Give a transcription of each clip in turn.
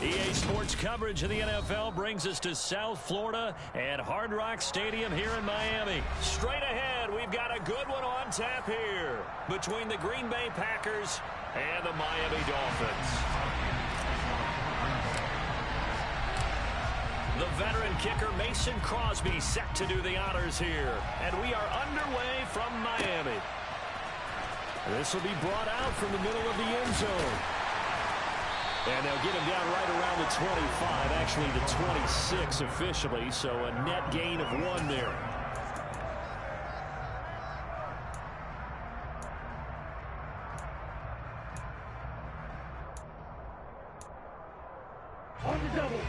EA Sports coverage of the NFL brings us to South Florida at Hard Rock Stadium here in Miami. Straight ahead, we've got a good one on tap here between the Green Bay Packers and the Miami Dolphins. The veteran kicker Mason Crosby set to do the honors here. And we are underway from Miami. This will be brought out from the middle of the end zone. And they'll get him down right around the 25, actually the 26 officially, so a net gain of 1 there. On the double.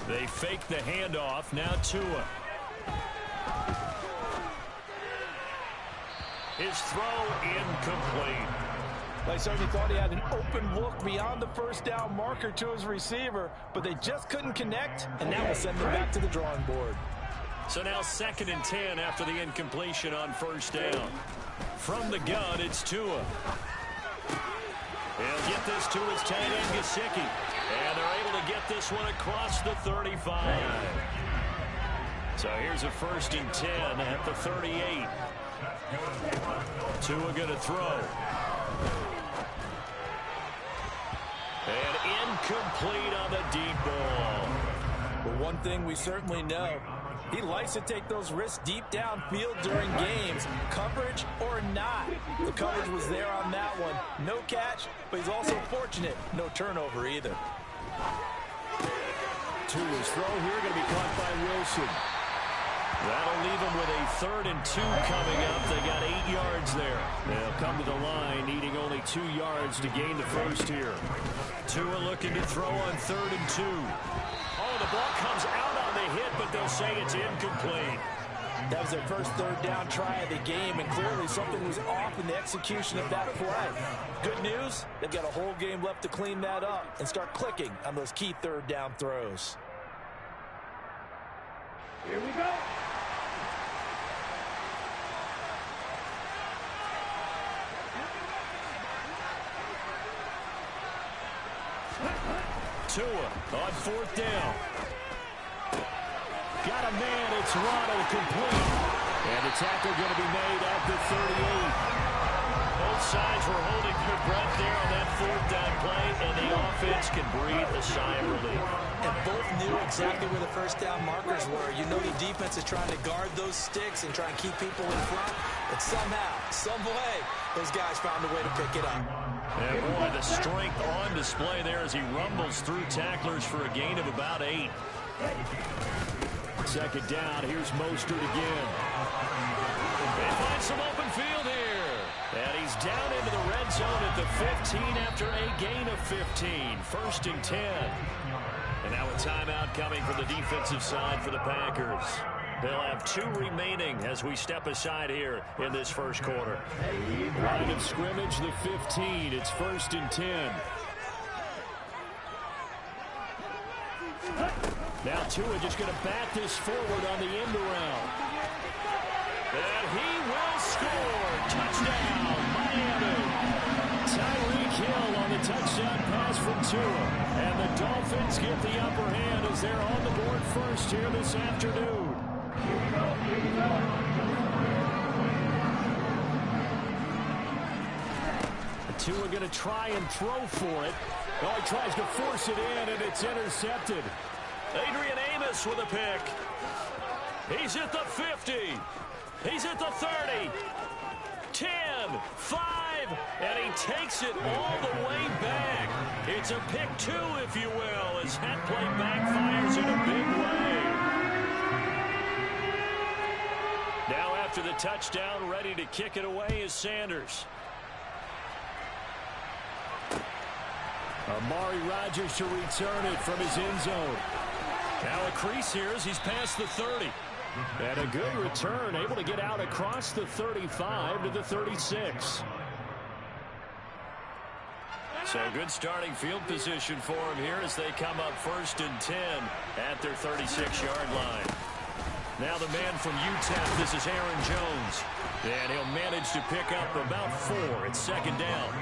They fake the handoff, now Tua. His throw incomplete. They certainly thought he had an open look beyond the first down marker to his receiver, but they just couldn't connect, and that will send them back to the drawing board. So now 2nd and 10 after the incompletion on first down. From the gun, it's Tua. He'll get this to his tight end, Gesicki. And they're able to get this one across the 35. So here's a 1st and 10 at the 38. Tua going to throw. And incomplete on the deep ball. But one thing we certainly know, he likes to take those risks deep downfield during games, coverage or not. The coverage was there on that one. No catch, but he's also fortunate. No turnover either. Tua's throw here going to be caught by Wilson. That'll leave them with a 3rd and 2 coming up. They got 8 yards there. They'll come to the line, needing only 2 yards to gain the first here. Tua looking to throw on 3rd and 2. Oh, the ball comes out on the hit, but they'll say it's incomplete. That was their first 3rd down try of the game, and clearly something was off in the execution of that play. Good news, they've got a whole game left to clean that up and start clicking on those key 3rd down throws. Here we go. Tua on 4th down. Got a man, it's Ronald complete. And the tackle going to be made at the 38. Both sides were holding their breath there on that 4th down play, and the offense can breathe a sigh of relief. And both knew exactly where the first down markers were. You know the defense is trying to guard those sticks and try and keep people in front. But somehow, some way, those guys found a way to pick it up. And boy, the strength on display there as he rumbles through tacklers for a gain of about 8. 2nd down, here's Mostert again. They find some open field here. And he's down into the red zone at the 15 after a gain of 15. 1st and 10. And now a timeout coming from the defensive side for the Packers. They'll have 2 remaining as we step aside here in this first quarter. Line of scrimmage, the 15. It's 1st and 10. Now Tua just going to bat this forward on the end around. And he will score. Touchdown, Miami. Tyreek Hill on the touchdown pass from Tua. And the Dolphins get the upper hand as they're on the board first here this afternoon. Tua going to try and throw for it. Oh, he tries to force it in, and it's intercepted. Adrian Amos with a pick. He's at the 50. He's at the 30. 10, 5, and he takes it all the way back. It's a pick 2, if you will, as that play backfires in a big way. Now after the touchdown, ready to kick it away is Sanders. Amari Rodgers to return it from his end zone. Now a crease here as he's past the 30. And a good return, able to get out across the 35 to the 36. So good starting field position for him here as they come up 1st and 10 at their 36-yard line. Now the man from UTEP, this is Aaron Jones. And he'll manage to pick up about 4. It's second down.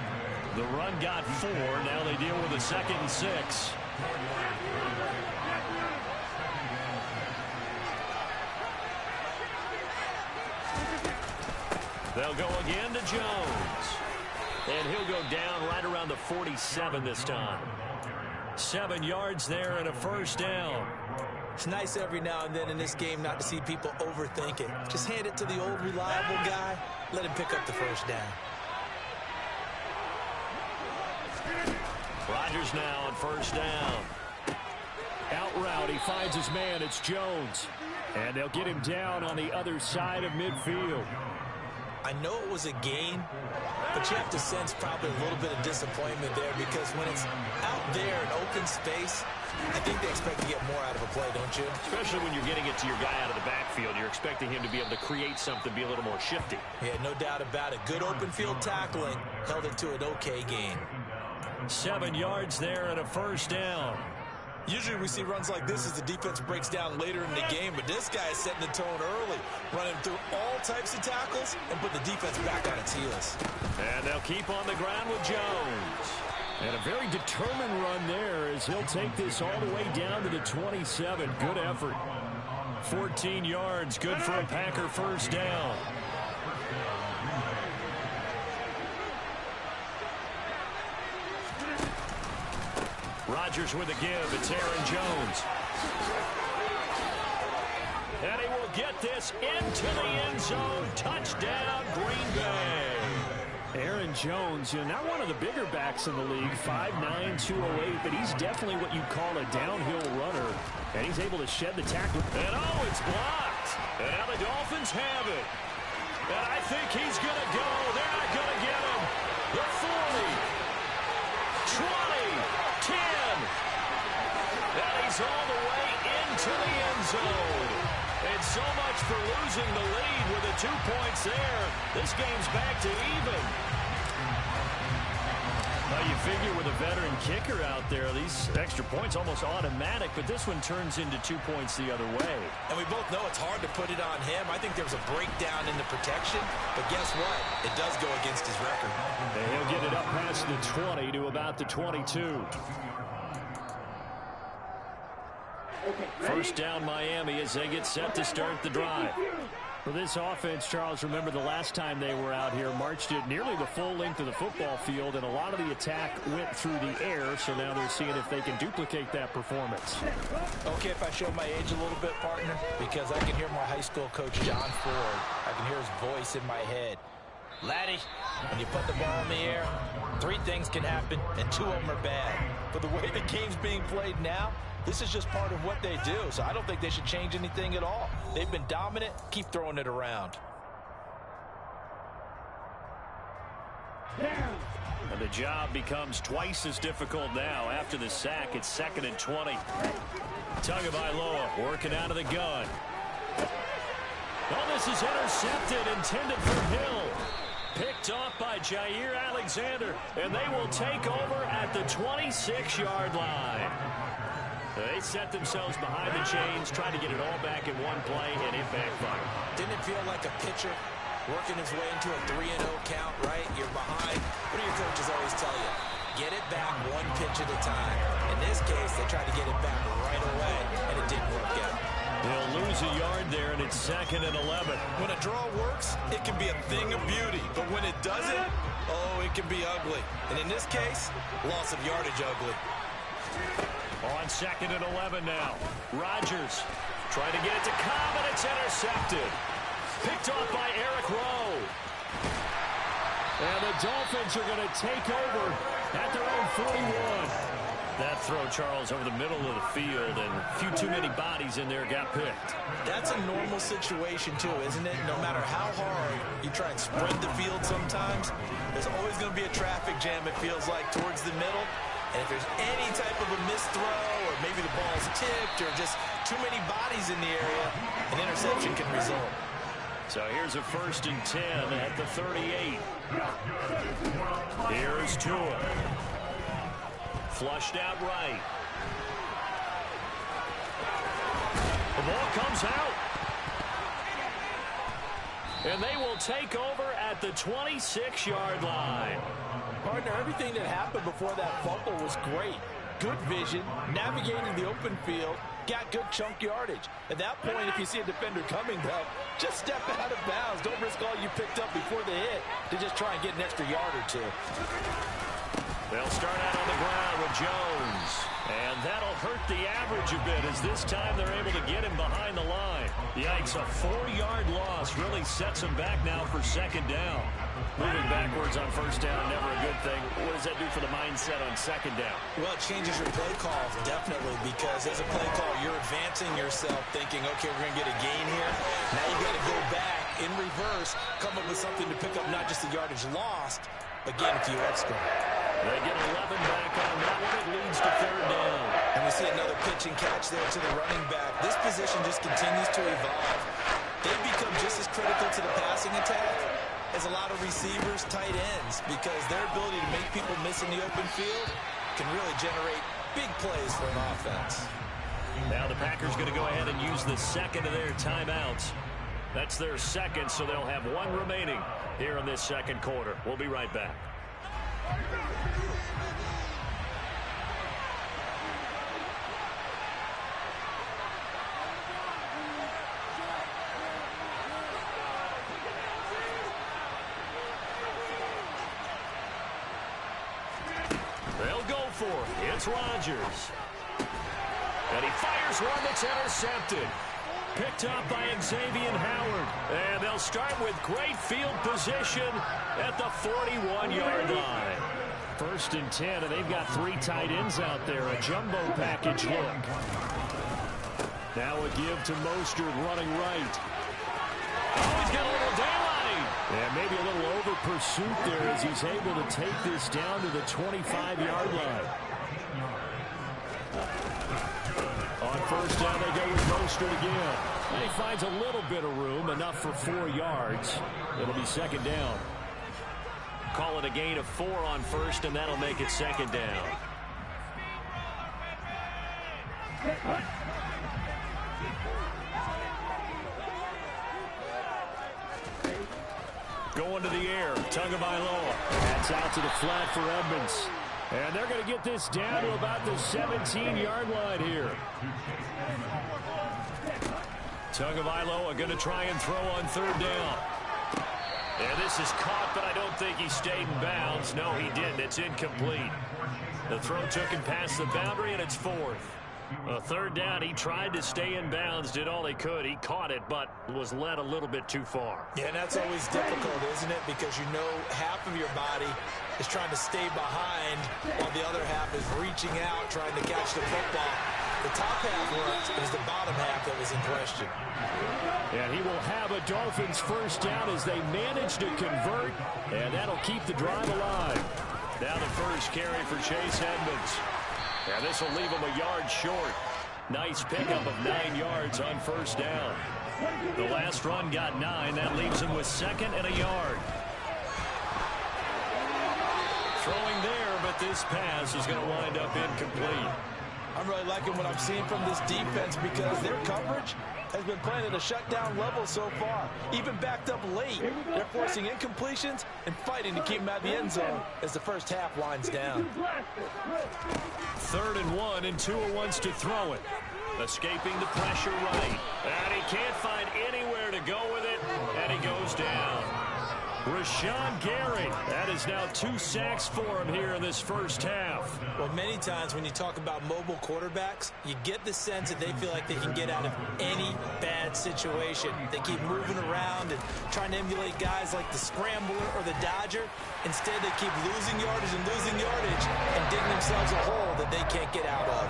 The run got 4. Now they deal with a 2nd and 6. They'll go again to Jones. And he'll go down right around the 47 this time. 7 yards there and a first down. It's nice every now and then in this game not to see people overthink it. Just hand it to the old reliable guy. Let him pick up the first down. Rodgers now on first down. Out route, he finds his man. It's Jones. And they'll get him down on the other side of midfield. I know it was a gain, but you have to sense probably a little bit of disappointment there because when it's out there in open space, I think they expect to get more out of a play, don't you? Especially when you're getting it to your guy out of the backfield. You're expecting him to be able to create something, be a little more shifty. Yeah, no doubt about it. Good open field tackling held it to an okay gain. 7 yards there and a first down. Usually we see runs like this as the defense breaks down later in the game, but this guy is setting the tone early, running through all types of tackles and putting the defense back on its heels. And they'll keep on the ground with Jones. And a very determined run there as he'll take this all the way down to the 27. Good effort. 14 yards, good for a Packer first down. Rodgers with a give. It's Aaron Jones. And he will get this into the end zone. Touchdown, Green Bay. Aaron Jones, not one of the bigger backs in the league, 5'9", 208, but he's definitely what you call a downhill runner. And he's able to shed the tackle. And oh, it's blocked. And now the Dolphins have it. And I think he's going to go. They're not going to get him. The 40, 20, 10. And he's all the way into the end zone. And so much for losing the lead with the 2 points there. This game's back to even. Well, you figure with a veteran kicker out there, these extra points almost automatic, but this one turns into 2 points the other way. And we both know it's hard to put it on him. I think there was a breakdown in the protection, but guess what? It does go against his record. And he'll get it up past the 20 to about the 22. First down Miami as they get set to start the drive. For this offense, Charles, remember the last time they were out here, marched it nearly the full length of the football field, and a lot of the attack went through the air, so now they're seeing if they can duplicate that performance. Okay, if I show my age a little bit, partner, because I can hear my high school coach, John Ford. I can hear his voice in my head. Laddie, when you put the ball in the air, 3 things can happen, and 2 of them are bad. But the way the game's being played now, this is just part of what they do, so I don't think they should change anything at all. They've been dominant. Keep throwing it around. And the job becomes twice as difficult now. After the sack, it's 2nd and 20. Tagovailoa working out of the gun. Oh, this is intercepted, intended for Hill. Picked off by Jair Alexander, and they will take over at the 26-yard line. They set themselves behind the chains, trying to get it all back in one play, and it backfired. Didn't it feel like a pitcher working his way into a 3-0 count, right? You're behind. What do your coaches always tell you? Get it back 1 pitch at a time. In this case, they tried to get it back right away, and it didn't work out. They'll lose a yard there, and it's 2nd and 11. When a draw works, it can be a thing of beauty. But when it doesn't, oh, it can be ugly. And in this case, loss of yardage ugly. On 2nd and 11 now. Rodgers trying to get it to Cobb, and it's intercepted. Picked off by Eric Rowe. And the Dolphins are going to take over at their own 41. That throw, Charles, over the middle of the field, and a few too many bodies in there got picked. That's a normal situation, too, isn't it? No matter how hard you try and spread the field sometimes, there's always going to be a traffic jam, it feels like, towards the middle. And if there's any type of a missed throw, or maybe the ball's tipped, or just too many bodies in the area, an interception can result. So here's a 1st and 10 at the 38. Here's Tua. Flushed out right. The ball comes out. And they will take over at the 26-yard line. Partner, everything that happened before that fumble was great. Good vision, navigated the open field, got good chunk yardage. At that point, if you see a defender coming, though, just step out of bounds. Don't risk all you picked up before the hit to just try and get an extra yard or two. They'll start out on the ground with Jones. And that'll hurt the average a bit as this time they're able to get him behind the line. Yikes, a 4-yard loss really sets him back now for second down. Moving backwards on first down, never a good thing. What does that do for the mindset on second down? Well, it changes your play call, definitely, because as a play call, you're advancing yourself thinking, okay, we're going to get a gain here. Now you got to go back in reverse, come up with something to pick up not just the yardage lost, but gain a few extra. They get 11 back on that one. It leads to third down. And we see another pitch and catch there to the running back. This position just continues to evolve. They've become just as critical to the passing attack as a lot of receivers, tight ends, because their ability to make people miss in the open field can really generate big plays for an offense. Now the Packers going to go ahead and use the second of their timeouts. That's their second, so they'll have one remaining here in this second quarter. We'll be right back. They'll go for it. It's Rodgers. And he fires one that's intercepted. Picked up by Xavier Howard. And they'll start with great field position at the 41-yard line. First and 10, and they've got 3 tight ends out there. A jumbo package look. Now a give to Mostert running right. Oh, he's got a little daylight. And maybe a little over pursuit there as he's able to take this down to the 25-yard line. On first down, they go with Mostert again. And he finds a little bit of room, enough for 4 yards. It'll be second down. Call it a gain of 4 on first, and that'll make it second down. Going to the air, Tagovailoa. That's out to the flat for Edmonds. And they're going to get this down to about the 17-yard line here. Tagovailoa going to try and throw on third down. And this is caught, but I don't think he stayed in bounds. No, he didn't. It's incomplete. The throw took him past the boundary, and it's fourth. A third down, he tried to stay in bounds, did all he could. He caught it, but was led a little bit too far. Yeah, and that's always difficult, isn't it? Because you know half of your body is trying to stay behind while the other half is reaching out, trying to catch the football. The top half worked. It was the bottom half that was in question. And he will have a Dolphins first down as they manage to convert, and that'll keep the drive alive. Now the first carry for Chase Edmonds. And this will leave him a yard short. Nice pickup of 9 yards on first down. The last run got 9. That leaves him with second and a yard. Throwing there, but this pass is going to wind up incomplete. I'm really liking what I'm seeing from this defense because their coverage has been playing at a shutdown level so far. Even backed up late, they're forcing incompletions and fighting to keep them out of the end zone as the first half winds down. 3rd and 1, and Tua wants to throw it. Escaping the pressure right. And he can't find anywhere to go with it, and he goes down. Rashawn Gary, that is now 2 sacks for him here in this first half. Well, many times when you talk about mobile quarterbacks, you get the sense that they feel like they can get out of any bad situation. They keep moving around and trying to emulate guys like the Scrambler or the Dodger. Instead, they keep losing yardage and digging themselves a hole that they can't get out of.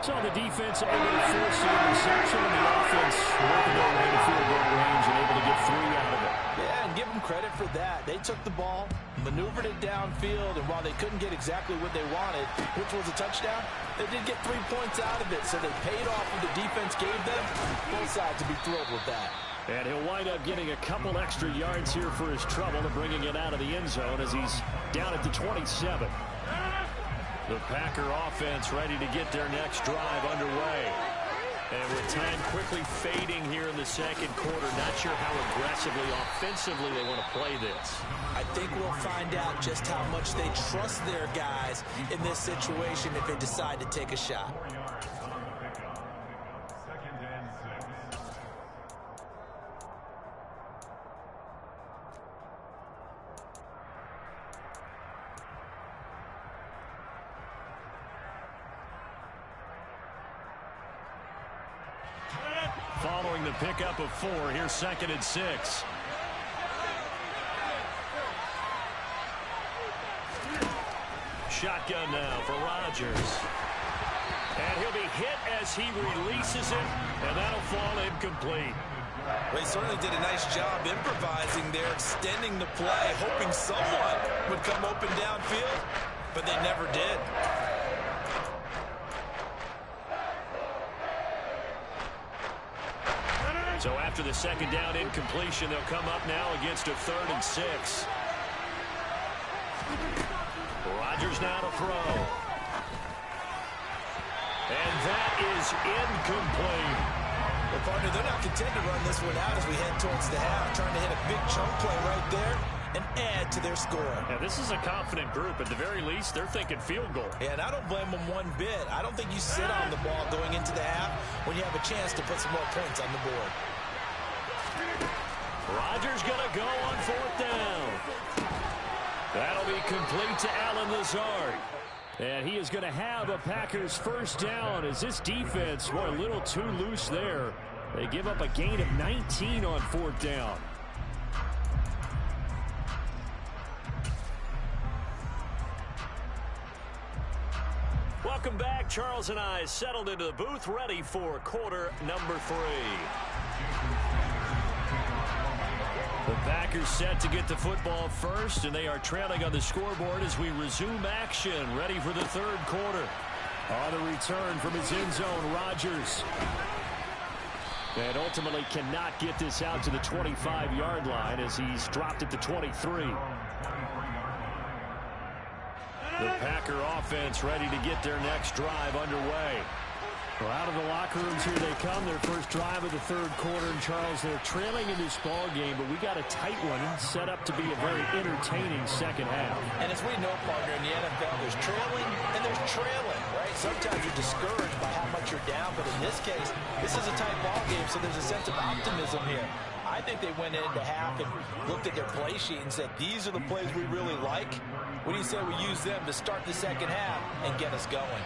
So the defense able to force the interception, and the offense working their way to field goal range and able to get 3 out of it. Yeah, and give them credit for that. They took the ball, maneuvered it downfield, and while they couldn't get exactly what they wanted, which was a touchdown, they did get 3 points out of it, so they paid off what the defense gave them. Both sides to be thrilled with that. And he'll wind up getting a couple extra yards here for his trouble and bringing it out of the end zone as he's down at the 27. The Packer offense ready to get their next drive underway. And with time quickly fading here in the second quarter, not sure how aggressively, offensively they want to play this. I think we'll find out just how much they trust their guys in this situation if they decide to take a shot. Following the pickup of 4, here's 2nd and 6. Shotgun now for Rodgers. And he'll be hit as he releases it, and that'll fall incomplete. Well, he certainly did a nice job improvising there, extending the play, hoping someone would come open downfield, but they never did. So after the 2nd down incompletion, they'll come up now against a 3rd and 6. Rodgers now to throw. And that is incomplete. Well, partner, they're not content to run this one out as we head towards the half, trying to hit a big chunk play right there and add to their score. Yeah, this is a confident group. At the very least, they're thinking field goal. Yeah, and I don't blame them one bit. I don't think you sit on the ball going into the half when you have a chance to put some more points on the board. Rodgers going to go on 4th down. That'll be complete to Allen Lazard. And he is going to have a Packers 1st down as this defense were a little too loose there. They give up a gain of 19 on 4th down. Welcome back. Charles and I settled into the booth, ready for quarter number 3. The Packers set to get the football first, and they are trailing on the scoreboard as we resume action, ready for the 3rd quarter. On the return from his end zone, Rodgers. And ultimately cannot get this out to the 25-yard line as he's dropped it to 23. The Packer offense ready to get their next drive underway. Well, out of the locker rooms here they come. Their first drive of the 3rd quarter. And Charles, they're trailing in this ball game, but we got a tight one set up to be a very entertaining second half. And as we know, partner, in the NFL, there's trailing and there's trailing, right? Sometimes you're discouraged by how much you're down, but in this case, this is a tight ball game, so there's a sense of optimism here. I think they went into half and looked at their play sheet and said, these are the plays we really like. What do you say we use them to start the second half and get us going?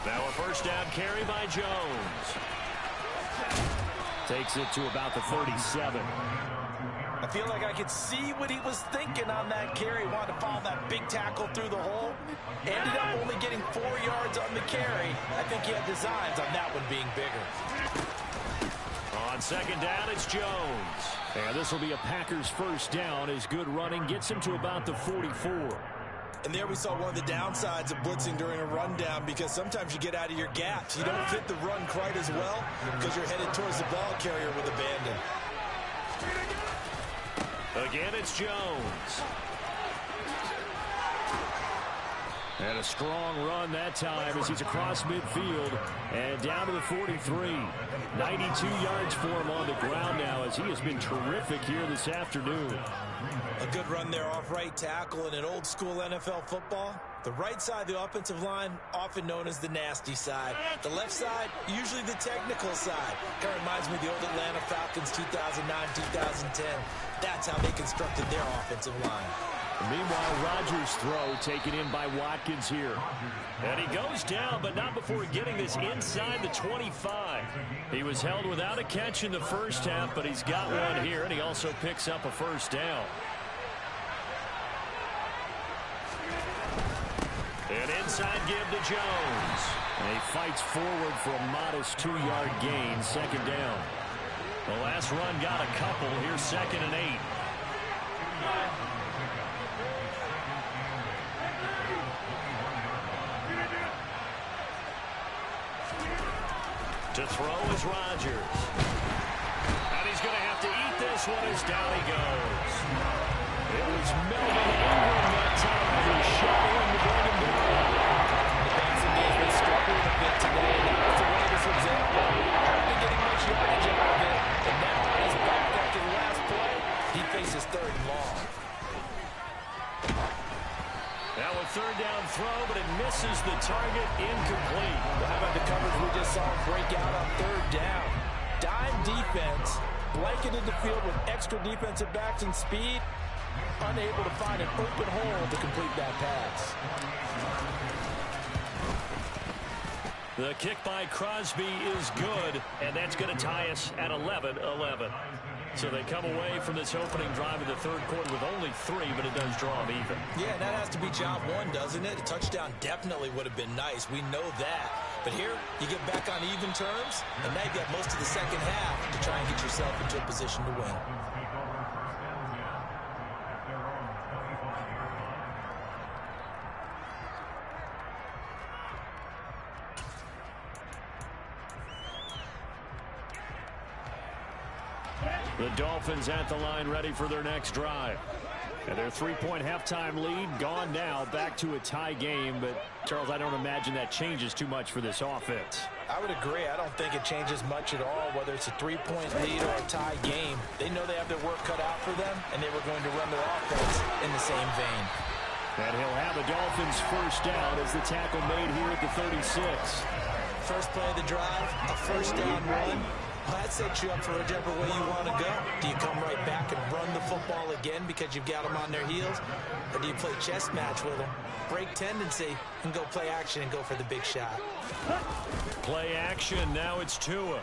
Now a 1st down carry by Jones. Takes it to about the 37. I feel like I could see what he was thinking on that carry. Wanted to follow that big tackle through the hole. Ended up only getting 4 yards on the carry. I think he had designs on that one being bigger. On 2nd down, it's Jones. And this will be a Packers 1st down as good running gets him to about the 44. And there we saw one of the downsides of blitzing during a rundown, because sometimes you get out of your gaps. You don't fit the run quite as well because you're headed towards the ball carrier with abandon. Again, it's Jones. And a strong run that time as he's across midfield and down to the 43. 92 yards for him on the ground now as he has been terrific here this afternoon. A good run there off right tackle in an old school NFL football. The right side of the offensive line, often known as the nasty side. The left side, usually the technical side. Kind of reminds me of the old Atlanta Falcons 2009-2010. That's how they constructed their offensive line. Meanwhile, Rodgers' throw taken in by Watkins here. And he goes down, but not before getting this inside the 25. He was held without a catch in the first half, but he's got one here, and he also picks up a 1st down. An inside give to Jones. And he fights forward for a modest 2-yard gain, 2nd down. The last run got a couple. Here's 2nd and 8. To throw is Rodgers. And he's going to have to eat this one as down he goes. It was Melvin Ingram that time who shot in to bring him down. bit today, and that was the latest example. Hardly getting much yardage out of it, and now on his back after the last play, he faces third and long. Now a third down throw, but it misses the target, incomplete. Well, how about the coverage we just saw break out on third down? Dime defense, blanketed the field with extra defensive backs and speed, unable to find an open hole to complete that pass. The kick by Crosby is good, and that's going to tie us at 11-11. So they come away from this opening drive in the third quarter with only 3, but it does draw them even. Yeah, and that has to be job one, doesn't it? A touchdown definitely would have been nice. We know that. But here, you get back on even terms, and now you got most of the second half to try and get yourself into a position to win. The Dolphins at the line ready for their next drive. And their 3-point halftime lead gone now, back to a tie game. But, Charles, I don't imagine that changes too much for this offense. I would agree. I don't think it changes much at all, whether it's a 3-point lead or a tie game. They know they have their work cut out for them, and they were going to run their offense in the same vein. And he'll have the Dolphins first down as the tackle made here at the 36. First play of the drive, a first down run. Well, that sets you up for whichever way you want to go. Do you come right back and run the football again because you've got them on their heels? Or do you play chess match with them, break tendency, and go play action and go for the big shot? Play action. Now it's Tua.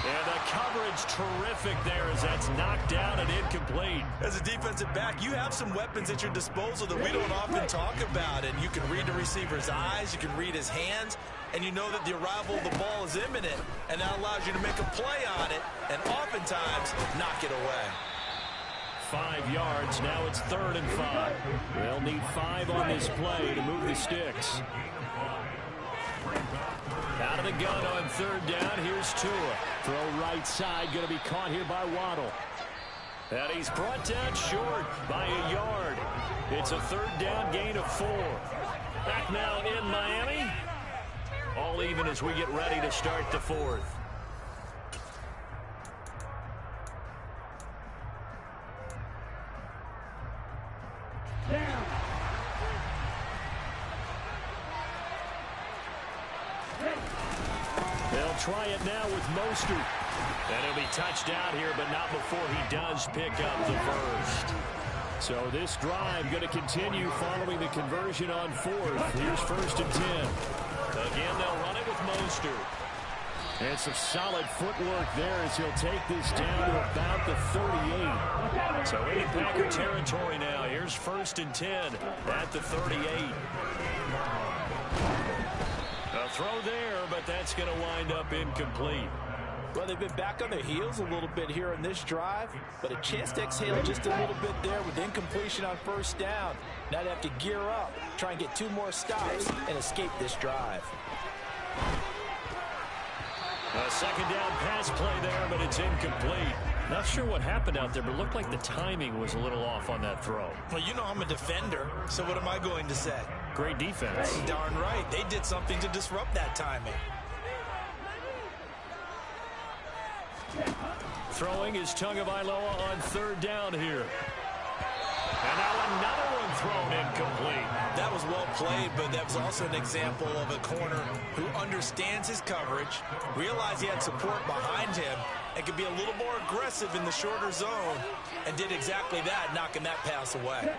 And the coverage terrific there as that's knocked down and incomplete. As a defensive back, you have some weapons at your disposal that we don't often talk about. And you can read the receiver's eyes, you can read his hands, and you know that the arrival of the ball is imminent. And that allows you to make a play on it and oftentimes knock it away. 5 yards. Now it's 3rd and 5. They'll need 5 on this play to move the sticks. Out of the gun on 3rd down. Here's Tua. Throw right side. Going to be caught here by Waddle. And he's brought down short by a yard. It's a 3rd down gain of 4. Back now in Miami. All even as we get ready to start the 4th. They'll try it now with Mostert. And he'll be touched out here, but not before he does pick up the first. So this drive going to continue following the conversion on 4th. Here's 1st and 10. Again, they'll run it with Mostert. And some solid footwork there as he'll take this down to about the 38. So in Packer territory now. Here's 1st and 10 at the 38. A throw there, but that's going to wind up incomplete. Well, they've been back on their heels a little bit here in this drive, but a chance to exhale just a little bit there with incompletion on 1st down. Now they have to gear up, try and get 2 more stops, and escape this drive. A 2nd down pass play there, but it's incomplete. Not sure what happened out there, but it looked like the timing was a little off on that throw. Well, you know I'm a defender, so what am I going to say? Great defense. Darn right. They did something to disrupt that timing. Throwing is Tagovailoa on 3rd down here. And now another one thrown incomplete. That was well played, but that was also an example of a corner who understands his coverage, realized he had support behind him, and could be a little more aggressive in the shorter zone, and did exactly that, knocking that pass away.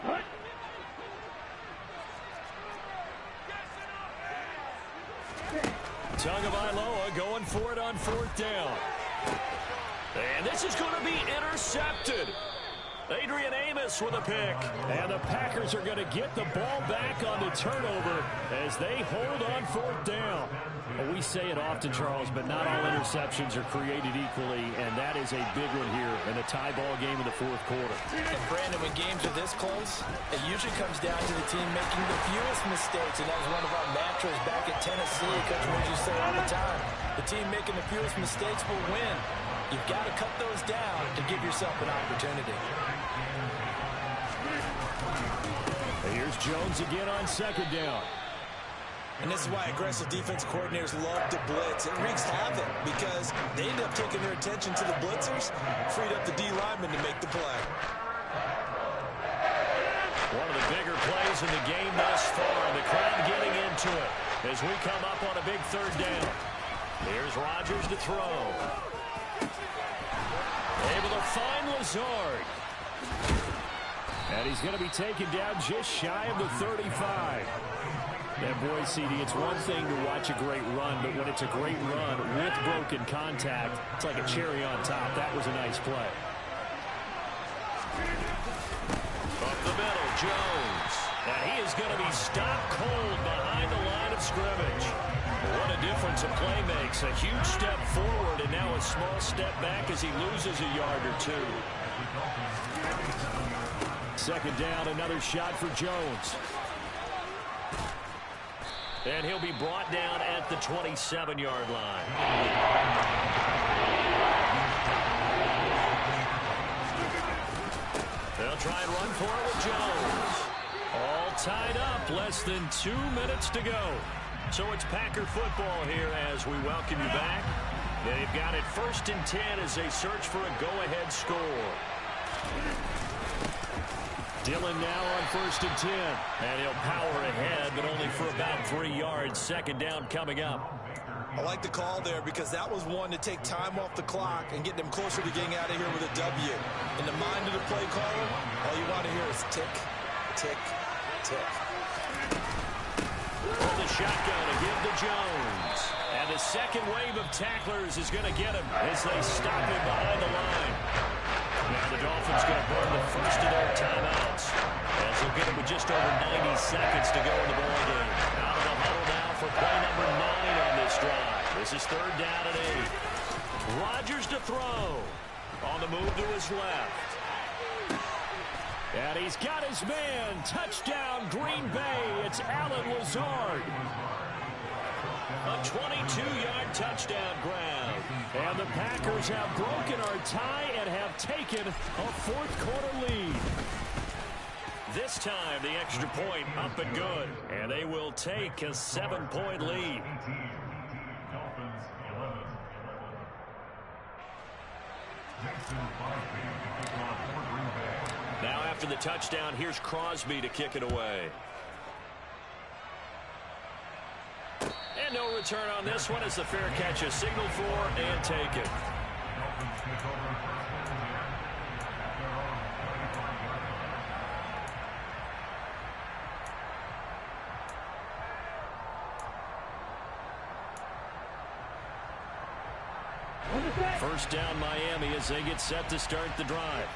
Tagovailoa going for it on 4th down. And this is going to be intercepted. Adrian Amos with a pick. And the Packers are going to get the ball back on the turnover as they hold on 4th down. Well, we say it often, Charles, but not all interceptions are created equally, and that is a big one here in a tie ball game in the 4th quarter. And Brandon, when games are this close, it usually comes down to the team making the fewest mistakes, and that was one of our mantras back at Tennessee. Coach Woods used to say all the time, the team making the fewest mistakes will win. You've got to cut those down to give yourself an opportunity. Here's Jones again on 2nd down. And this is why aggressive defense coordinators love to blitz. It wreaks havoc because they end up taking their attention to the blitzers, freed up the D lineman to make the play. One of the bigger plays in the game thus far, and the crowd getting into it as we come up on a big third down. Here's Rodgers to throw. Able to find Lazard. And he's going to be taken down just shy of the 35. And boy, CD, it's one thing to watch a great run, but when it's a great run with broken contact, it's like a cherry on top. That was a nice play. Up the middle, Jones. And he is going to be stopped cold behind the line of scrimmage. What a difference a play makes. A huge step forward and now a small step back as he loses a yard or two. Second down, another shot for Jones. And he'll be brought down at the 27-yard line. They'll try and run for it with Jones. All tied up, less than 2 minutes to go. So it's Packer football here as we welcome you back. They've got it 1st and 10 as they search for a go-ahead score. Dillon now on 1st and 10. And he'll power ahead, but only for about 3 yards. Second down coming up. I like the call there because that was one to take time off the clock and get them closer to getting out of here with a W. In the mind of the play caller, all you want to hear is tick, tick, tick. From the shotgun to give to Jones. And the second wave of tacklers is going to get him as they stop him behind the line. Now the Dolphins going to burn the first of their timeouts as they'll get it with just over 90 seconds to go in the ballgame. Out of the huddle now for play number 9 on this drive. This is 3rd down and 8. Rodgers to throw. On the move to his left. And he's got his man. Touchdown, Green Bay. It's Allen Lazard. A 22-yard touchdown grab. And the Packers have broken our tie and have taken a 4th quarter lead. This time, the extra point up and good. And they will take a 7-point lead. Now after the touchdown, here's Crosby to kick it away. And no return on this one as the fair catch is signaled for and taken. First down Miami as they get set to start the drive.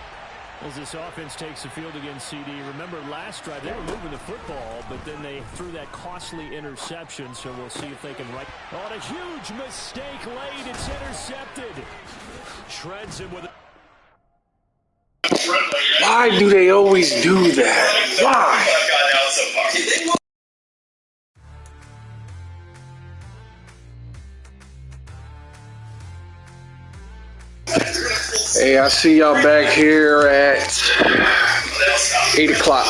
As this offense takes the field against CD. Remember last drive they were moving the football, but then they threw that costly interception, so we'll see if they can right. On a huge mistake late, it's intercepted. Shreds him with it. Why do they always do that? Why? Hey, I see y'all back here at 8 o'clock.